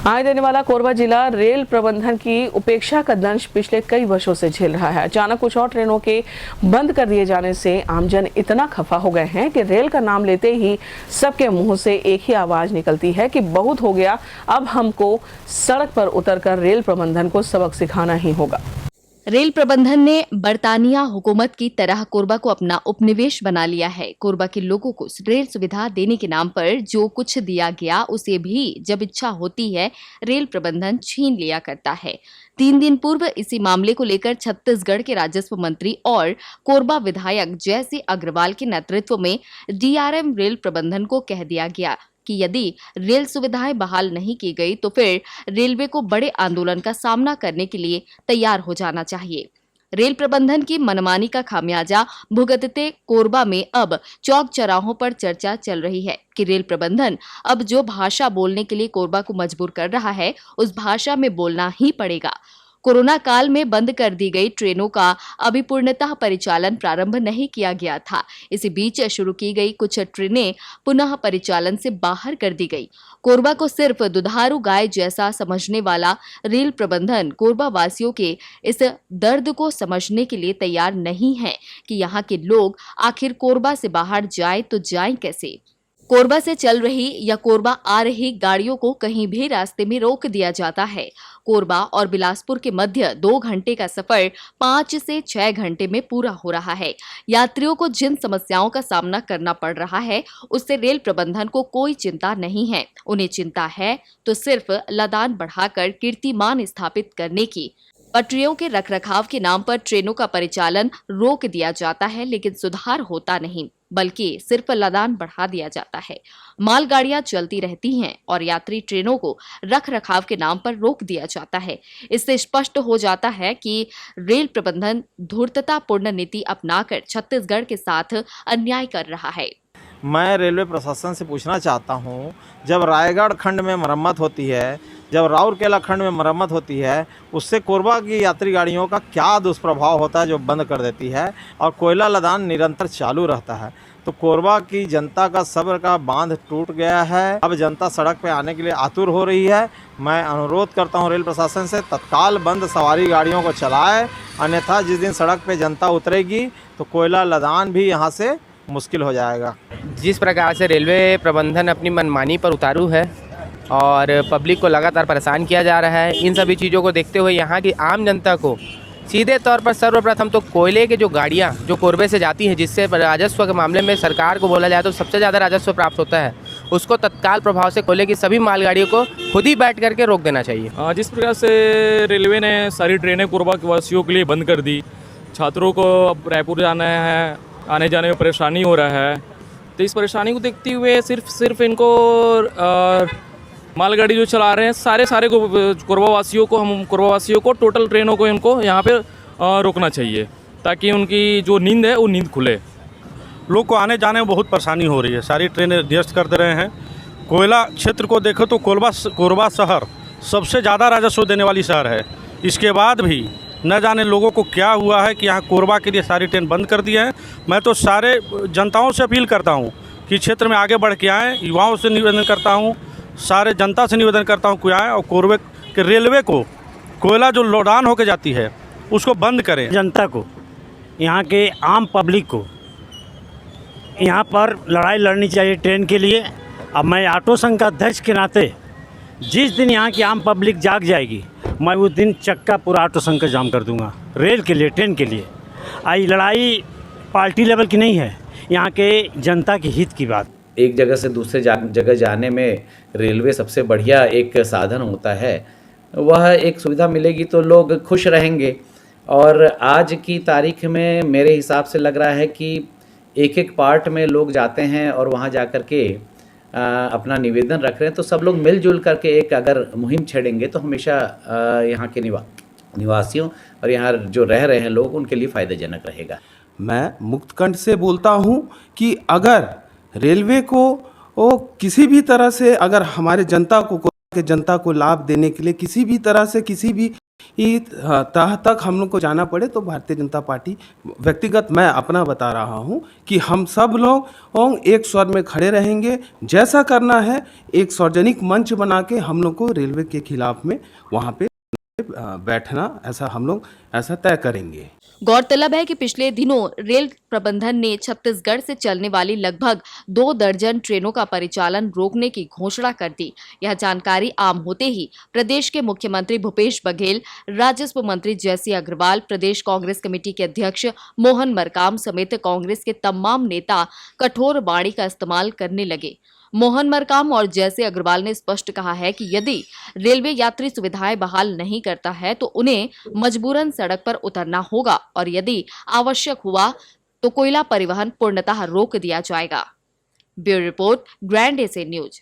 आय देने वाला कोरबा जिला रेल प्रबंधन की उपेक्षा का दंश पिछले कई वर्षों से झेल रहा है। अचानक कुछ और ट्रेनों के बंद कर दिए जाने से आमजन इतना खफा हो गए हैं कि रेल का नाम लेते ही सबके मुंह से एक ही आवाज निकलती है कि बहुत हो गया, अब हमको सड़क पर उतरकर रेल प्रबंधन को सबक सिखाना ही होगा। रेल प्रबंधन ने बरतानिया हुकूमत की तरह कोरबा को अपना उपनिवेश बना लिया है। कोरबा के लोगों को रेल सुविधा देने के नाम पर जो कुछ दिया गया उसे भी जब इच्छा होती है रेल प्रबंधन छीन लिया करता है। 3 दिन पूर्व इसी मामले को लेकर छत्तीसगढ़ के राजस्व मंत्री और कोरबा विधायक जयसिंह अग्रवाल के नेतृत्व में डीआरएम रेल प्रबंधन को कह दिया गया कि यदि रेल सुविधाएं बहाल नहीं की गई तो फिर रेलवे को बड़े आंदोलन का सामना करने के लिए तैयार हो जाना चाहिए। रेल प्रबंधन की मनमानी का खामियाजा भुगतते कोरबा में अब चौक चौराहों पर चर्चा चल रही है कि रेल प्रबंधन अब जो भाषा बोलने के लिए कोरबा को मजबूर कर रहा है उस भाषा में बोलना ही पड़ेगा। कोरोना काल में बंद कर दी गई ट्रेनों का अभी पूर्णतः परिचालन प्रारंभ नहीं किया गया था। इसी बीच शुरू की गई कुछ ट्रेनें पुनः परिचालन से बाहर कर दी गई। कोरबा को सिर्फ दुधारू गाय जैसा समझने वाला रेल प्रबंधन कोरबा वासियों के इस दर्द को समझने के लिए तैयार नहीं है कि यहाँ के लोग आखिर कोरबा से बाहर जाए तो जाएं कैसे। कोरबा से चल रही या कोरबा आ रही गाड़ियों को कहीं भी रास्ते में रोक दिया जाता है। कोरबा और बिलासपुर के मध्य 2 घंटे का सफर 5 से 6 घंटे में पूरा हो रहा है। यात्रियों को जिन समस्याओं का सामना करना पड़ रहा है उससे रेल प्रबंधन को कोई चिंता नहीं है। उन्हें चिंता है तो सिर्फ लदान बढ़ाकर कीर्तिमान स्थापित करने की। पटरियों के रखरखाव के नाम पर ट्रेनों का परिचालन रोक दिया जाता है लेकिन सुधार होता नहीं, बल्कि सिर्फ लदान बढ़ा दिया जाता है। मालगाड़ियां चलती रहती हैं और यात्री ट्रेनों को रखरखाव के नाम पर रोक दिया जाता है। इससे स्पष्ट हो जाता है कि रेल प्रबंधन धूर्ततापूर्ण नीति अपनाकर छत्तीसगढ़ के साथ अन्याय कर रहा है। मैं रेलवे प्रशासन से पूछना चाहता हूं, जब रायगढ़ खंड में मरम्मत होती है, जब राउरकेला खंड में मरम्मत होती है, उससे कोरबा की यात्री गाड़ियों का क्या दुष्प्रभाव होता है जो बंद कर देती है और कोयला लदान निरंतर चालू रहता है। तो कोरबा की जनता का सब्र का बांध टूट गया है। अब जनता सड़क पे आने के लिए आतुर हो रही है। मैं अनुरोध करता हूं रेल प्रशासन से तत्काल बंद सवारी गाड़ियों को चलाए, अन्यथा जिस दिन सड़क पे जनता उतरेगी तो कोयला लदान भी यहाँ से मुश्किल हो जाएगा। जिस प्रकार से रेलवे प्रबंधन अपनी मनमानी पर उतारू है और पब्लिक को लगातार परेशान किया जा रहा है, इन सभी चीज़ों को देखते हुए यहाँ की आम जनता को सीधे तौर पर सर्वप्रथम तो कोयले के जो गाड़ियाँ जो कोरबे से जाती हैं, जिससे राजस्व के मामले में सरकार को बोला जाए तो सबसे ज़्यादा राजस्व प्राप्त होता है, उसको तत्काल प्रभाव से कोयले की सभी मालगाड़ियों को खुद ही बैठ करके रोक देना चाहिए। जिस प्रकार से रेलवे ने सारी ट्रेनें कोरबा के वासियों के लिए बंद कर दी, छात्रों को अब रायपुर जाना है, आने जाने में परेशानी हो रहा है, तो इस परेशानी को देखते हुए सिर्फ इनको मालगाड़ी जो चला रहे हैं सारे को कोरबा वासियों को टोटल ट्रेनों को इनको यहाँ पे रोकना चाहिए ताकि उनकी जो नींद है वो नींद खुले। लोग को आने जाने में बहुत परेशानी हो रही है, सारी ट्रेनें निरस्त कर दे रहे हैं। कोयला क्षेत्र को देखो तो कोरबा शहर सबसे ज़्यादा राजस्व देने वाली शहर है। इसके बाद भी न जाने लोगों को क्या हुआ है कि यहाँ कोरबा के लिए सारी ट्रेन बंद कर दी है। मैं तो सारे जनताओं से अपील करता हूँ कि क्षेत्र में आगे बढ़ के आएँ। युवाओं से निवेदन करता हूँ, सारे जनता से निवेदन करता हूँ कि आएँ और कोरबे के रेलवे को कोयला जो लौटान होकर जाती है उसको बंद करें। जनता को, यहाँ के आम पब्लिक को यहाँ पर लड़ाई लड़नी चाहिए ट्रेन के लिए। अब मैं ऑटो संघ का अध्यक्ष के नाते जिस दिन यहाँ की आम पब्लिक जाग जाएगी, मैं उस दिन चक्का पूरा ऑटो संघ का जाम कर दूंगा रेल के लिए, ट्रेन के लिए। आई लड़ाई पार्टी लेवल की नहीं है, यहाँ के जनता के हित की बात। एक जगह से दूसरे जगह जाने में रेलवे सबसे बढ़िया एक साधन होता है। वह एक सुविधा मिलेगी तो लोग खुश रहेंगे। और आज की तारीख में मेरे हिसाब से लग रहा है कि एक पार्ट में लोग जाते हैं और वहाँ जा कर के अपना निवेदन रख रहे हैं। तो सब लोग मिलजुल करके एक अगर मुहिम छेड़ेंगे तो हमेशा यहाँ के निवासियों और यहाँ जो रह रहे हैं लोग उनके लिए फ़ायदेजनक रहेगा। मैं मुक्तकंठ से बोलता हूँ कि अगर रेलवे को किसी भी तरह से अगर हमारे जनता को लाभ देने के लिए किसी भी तरह से किसी भी तह तक हम लोग को जाना पड़े तो भारतीय जनता पार्टी, व्यक्तिगत मैं अपना बता रहा हूँ कि हम सब लोग एक स्वर में खड़े रहेंगे। जैसा करना है एक सार्वजनिक मंच बना के हम लोग को रेलवे के खिलाफ में वहाँ पे बैठना, ऐसा हम लोग ऐसा तय करेंगे। गौरतलब है कि पिछले दिनों रेल प्रबंधन ने छत्तीसगढ़ से चलने वाली लगभग 2 दर्जन ट्रेनों का परिचालन रोकने की घोषणा कर दी। यह जानकारी आम होते ही प्रदेश के मुख्यमंत्री भूपेश बघेल, राजस्व मंत्री जयसिंह अग्रवाल, प्रदेश कांग्रेस कमेटी के अध्यक्ष मोहन मरकाम समेत कांग्रेस के तमाम नेता कठोर वाणी का इस्तेमाल करने लगे। मोहन मरकाम और जयसिंह अग्रवाल ने स्पष्ट कहा है कि यदि रेलवे यात्री सुविधाएं बहाल नहीं करता है तो उन्हें मजबूरन सड़क पर उतरना होगा और यदि आवश्यक हुआ तो कोयला परिवहन पूर्णतः रोक दिया जाएगा। ब्यूरो रिपोर्ट, ग्रैंड एसे न्यूज।